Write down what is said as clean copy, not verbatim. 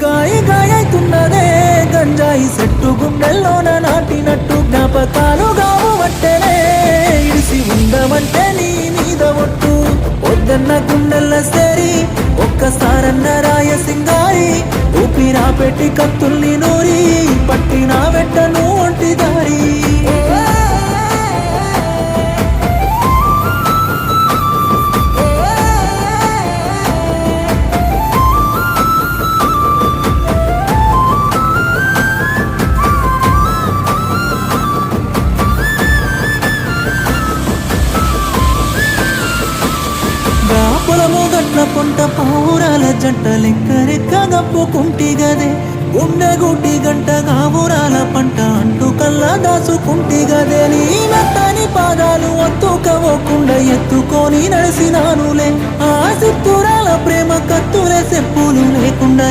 గాయి గాయతున్నదే గంజాయి సెట్టు గుండెల్లోన నాటినట్టు జ్ఞాపకాలు గావు వట్టెనే ఇడిసి ఉండమంటే నీ మీద ఒట్టు వద్దన్న గుండెల్ల సేరి ఒక్కసారన్న రాయ సింగారి ఊపిరా పెట్టి కత్తుల్ని నూరి పట్టిన వెట్టను ఒంటి దారి పొలము గట్ల పొంట పౌరాల జంట లెక్కరెక్క గప్పుకుంటి గదే గుండె గంట గావురాల పంట అంటూ కల్లా దాసుకుంటి గదే నీ మెత్తని పాదాలు అత్తుకోకుండా ఎత్తుకొని నడిసినానులే ఆ సిత్తురాల ప్రేమ కత్తులే చెప్పులు లేకుండా